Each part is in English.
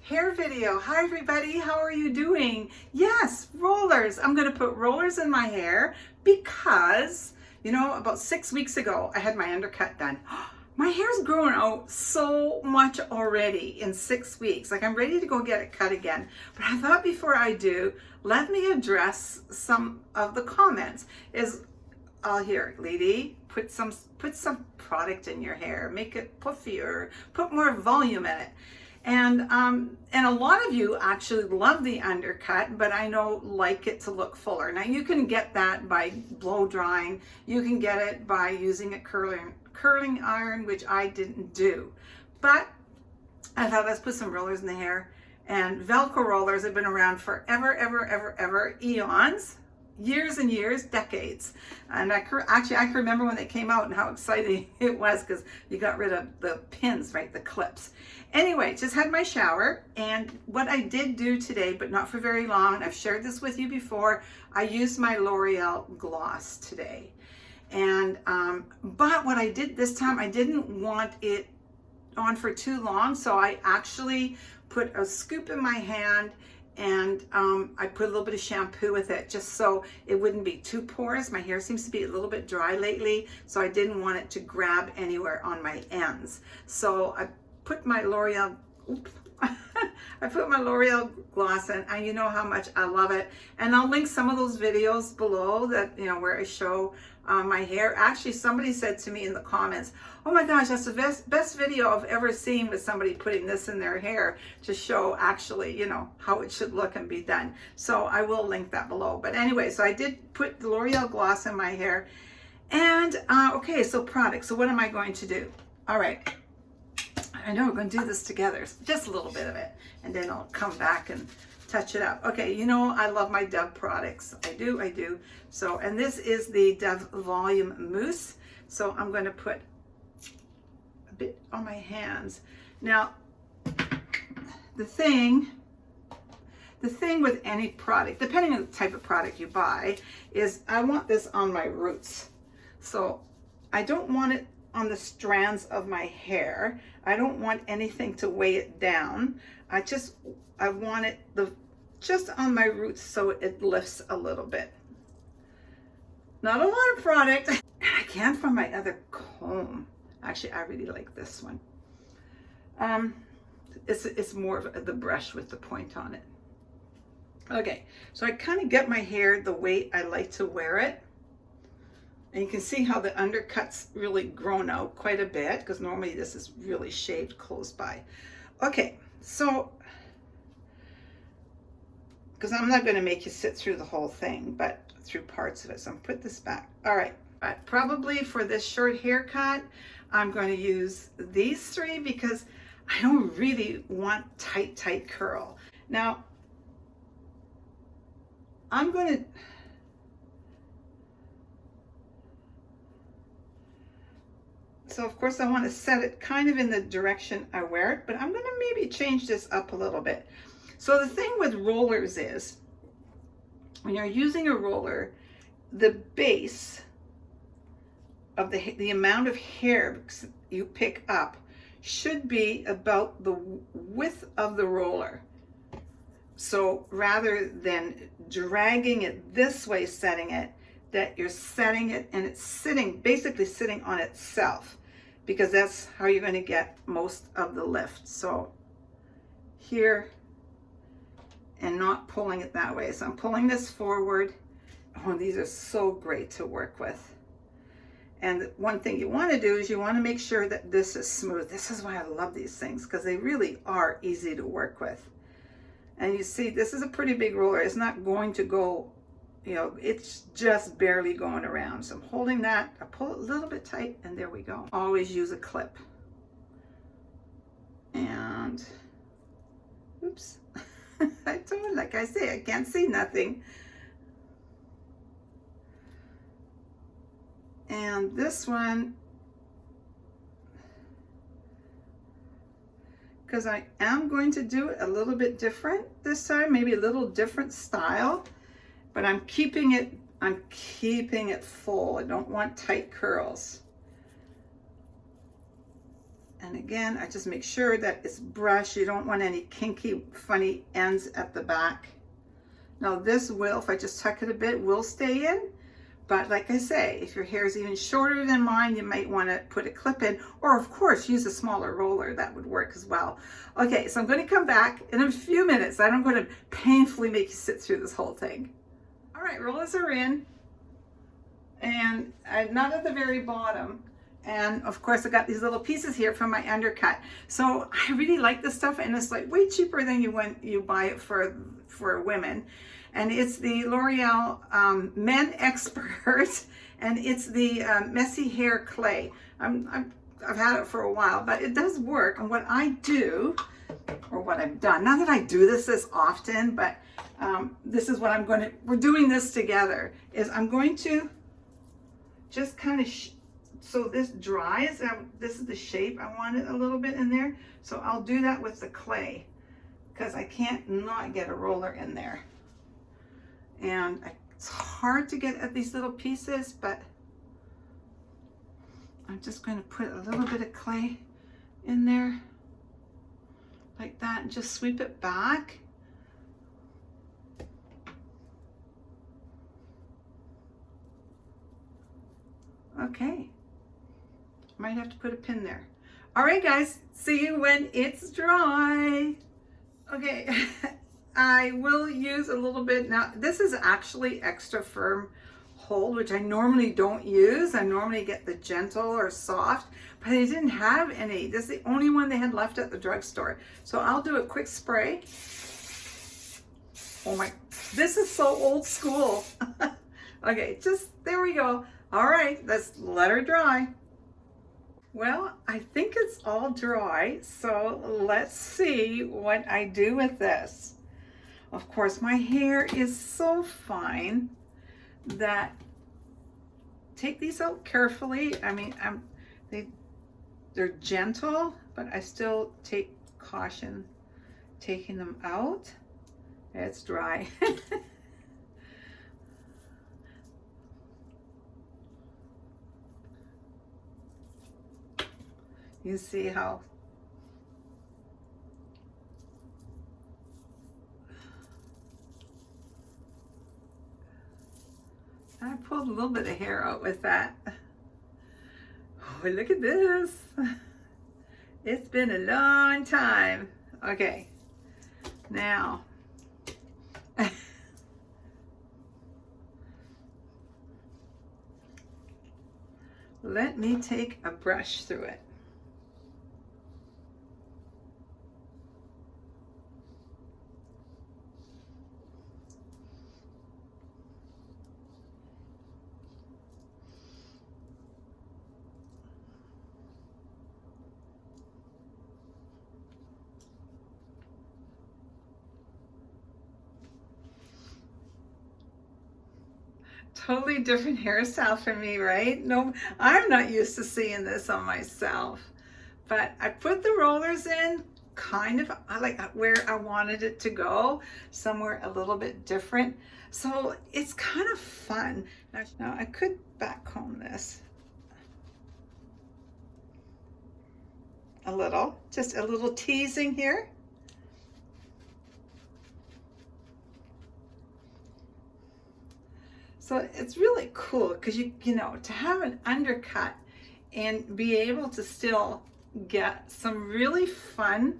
hair video. Hi everybody, how are you doing? Yes, rollers. I'm going to put rollers in my hair because, you know, about 6 weeks ago I had my undercut done. My hair's grown out so much already in 6 weeks. Like, I'm ready to go get it cut again. But I thought before I do, let me address some of the comments. I'll hear, Lady, put some product in your hair, make it puffier, put more volume in it. And a lot of you actually love the undercut, but I know like it to look fuller. Now you can get that by blow drying. You can get it by using a curling iron, which I didn't do. But I thought, let's put some rollers in the hair. And Velcro rollers have been around forever, eons. Years and years, decades. And I can remember when they came out and how exciting it was because you got rid of the pins, right, the clips. Anyway, just had my shower, and what I did do today, but not for very long, I've shared this with you before, I used my L'Oreal gloss today. And, but what I did this time, I didn't want it on for too long, so I actually put a scoop in my hand and I put a little bit of shampoo with it just so it wouldn't be too porous. My hair seems to be a little bit dry lately, so I didn't want it to grab anywhere on my ends. So I put my L'Oreal, I put my L'Oreal gloss in, and you know how much I love it. And I'll link some of those videos below that, you know, where I show my hair. Actually, somebody said to me in the comments, oh my gosh, that's the best video I've ever seen with somebody putting this in their hair to show actually, you know, how it should look and be done. So I will link that below. But anyway, so I did put the L'Oreal gloss in my hair. And okay, so product. So what am I going to do? All right. I know we're going to do this together, just a little bit of it, and then I'll come back and touch it up. Okay, you know I love my Dove products. I do. So, and this is the Dove Volume Mousse. So I'm going to put a bit on my hands. Now, the thing with any product, depending on the type of product you buy, is I want this on my roots. So I don't want it on the strands of my hair. I don't want anything to weigh it down. I want it just on my roots so it lifts a little bit. Not a lot of product. I can from my other comb. Actually, I really like this one. It's more of the brush with the point on it. Okay, so I kind of get my hair the way I like to wear it. And you can see how the undercut's really grown out quite a bit, because normally this is really shaved close by. Okay, so, because I'm not going to make you sit through the whole thing, but through parts of it. So I'm put this back. All right, probably for this short haircut, I'm going to use these three because I don't really want tight curl. Now, I'm going to, so of course I want to set it kind of in the direction I wear it, but I'm going to maybe change this up a little bit. So the thing with rollers is, when you're using a roller, the base of the amount of hair you pick up should be about the width of the roller. So rather than dragging it this way, setting it, that you're setting it and it's basically sitting on itself, because that's how you're going to get most of the lift. So here, and not pulling it that way. So I'm pulling this forward. Oh, these are so great to work with. And one thing you want to do is you want to make sure that this is smooth. This is why I love these things, because they really are easy to work with. And you see, this is a pretty big roller. It's not going to go, you know, it's just barely going around. So I'm holding that, I pull it a little bit tight, and there we go. Always use a clip. And, oops. I told you, like I say, I can't see nothing. And this one, because I am going to do it a little bit different this time, maybe a little different style, but I'm keeping it full. I don't want tight curls. And again, I just make sure that it's brushed. You don't want any kinky, funny ends at the back. Now this will, if I just tuck it a bit, will stay in. But like I say, if your hair is even shorter than mine, you might want to put a clip in, or of course use a smaller roller. That would work as well. Okay, so I'm going to come back in a few minutes. I'm going to painfully make you sit through this whole thing. All right, rollers are in, and not at the very bottom. And of course I got these little pieces here from my undercut. So I really like this stuff, and it's like way cheaper than you buy it for women. And it's the L'Oreal Men Expert, and it's the Messy Hair Clay. I've had it for a while, but it does work. And what I do, or what I've done, not that I do this often, but this is what we're doing this together, is I'm going to just kind of, so this dries, this is the shape, I want it a little bit in there. So I'll do that with the clay, because I can't not get a roller in there. And it's hard to get at these little pieces, but I'm just going to put a little bit of clay in there like that and just sweep it back. Okay, might have to put a pin there. All right guys, see you when it's dry. Okay. I will use a little bit. Now this is actually extra firm hold, which I normally don't use. I normally get the gentle or soft, but they didn't have any. This is the only one they had left at the drugstore. So I'll do a quick spray. Oh my, this is so old school. Okay, just, there we go. All right, let's let her dry. Well, I think it's all dry, so let's see what I do with this. Of course, my hair is so fine that take these out carefully. I mean, they're gentle, but I still take caution taking them out. It's dry. You see how I pulled a little bit of hair out with that. Oh, look at this. It's been a long time. Okay, now let me take a brush through it. Totally different hairstyle for me, right? No, I'm not used to seeing this on myself. But I put the rollers in kind of like where I wanted it to go, somewhere a little bit different. So it's kind of fun. Now I could back comb this a little, just a little teasing here. So it's really cool because you know, to have an undercut and be able to still get some really fun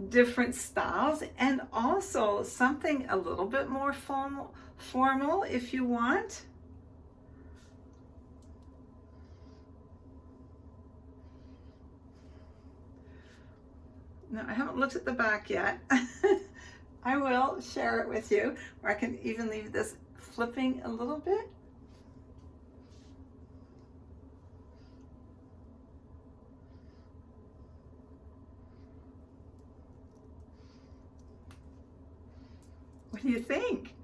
different styles, and also something a little bit more formal if you want. Now I haven't looked at the back yet. I will share it with you, or I can even leave this flipping a little bit. What do you think?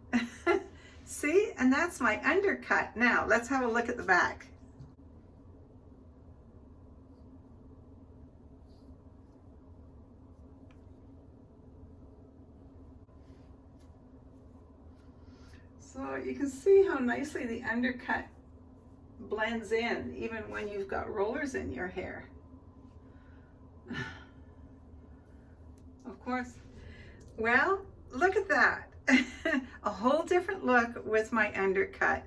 See, and that's my undercut. Now let's have a look at the back. So you can see how nicely the undercut blends in even when you've got rollers in your hair. course. Well, look at that. A whole different look with my undercut.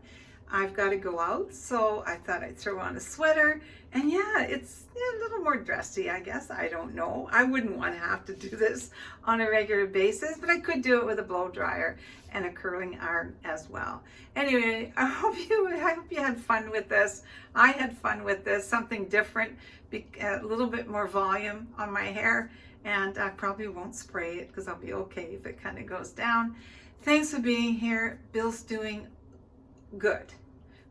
I've got to go out, so I thought I'd throw on a sweater. And yeah, it's a little more dressy, I guess. I don't know. I wouldn't want to have to do this on a regular basis, but I could do it with a blow dryer and a curling iron as well. Anyway, I hope you had fun with this. I had fun with this, something different, a little bit more volume on my hair, and I probably won't spray it because I'll be okay if it kind of goes down. Thanks for being here. Bill's doing good.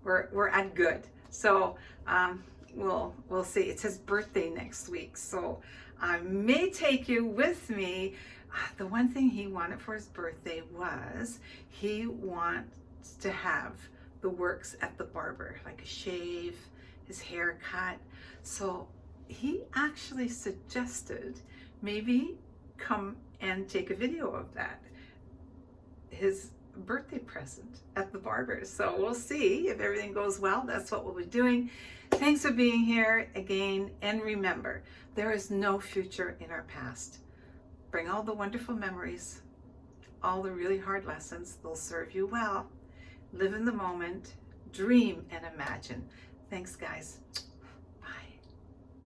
We're at good. So we'll see. It's his birthday next week, so I may take you with me. The one thing he wanted for his birthday was he wants to have the works at the barber, like a shave, his haircut. So he actually suggested maybe come and take a video of that, his birthday present at the barber. So we'll see if everything goes well. That's what we'll be doing. Thanks for being here again, and remember, there is no future in our past. Bring all the wonderful memories, all the really hard lessons. They'll serve you well. Live in the moment, dream and imagine. Thanks, guys.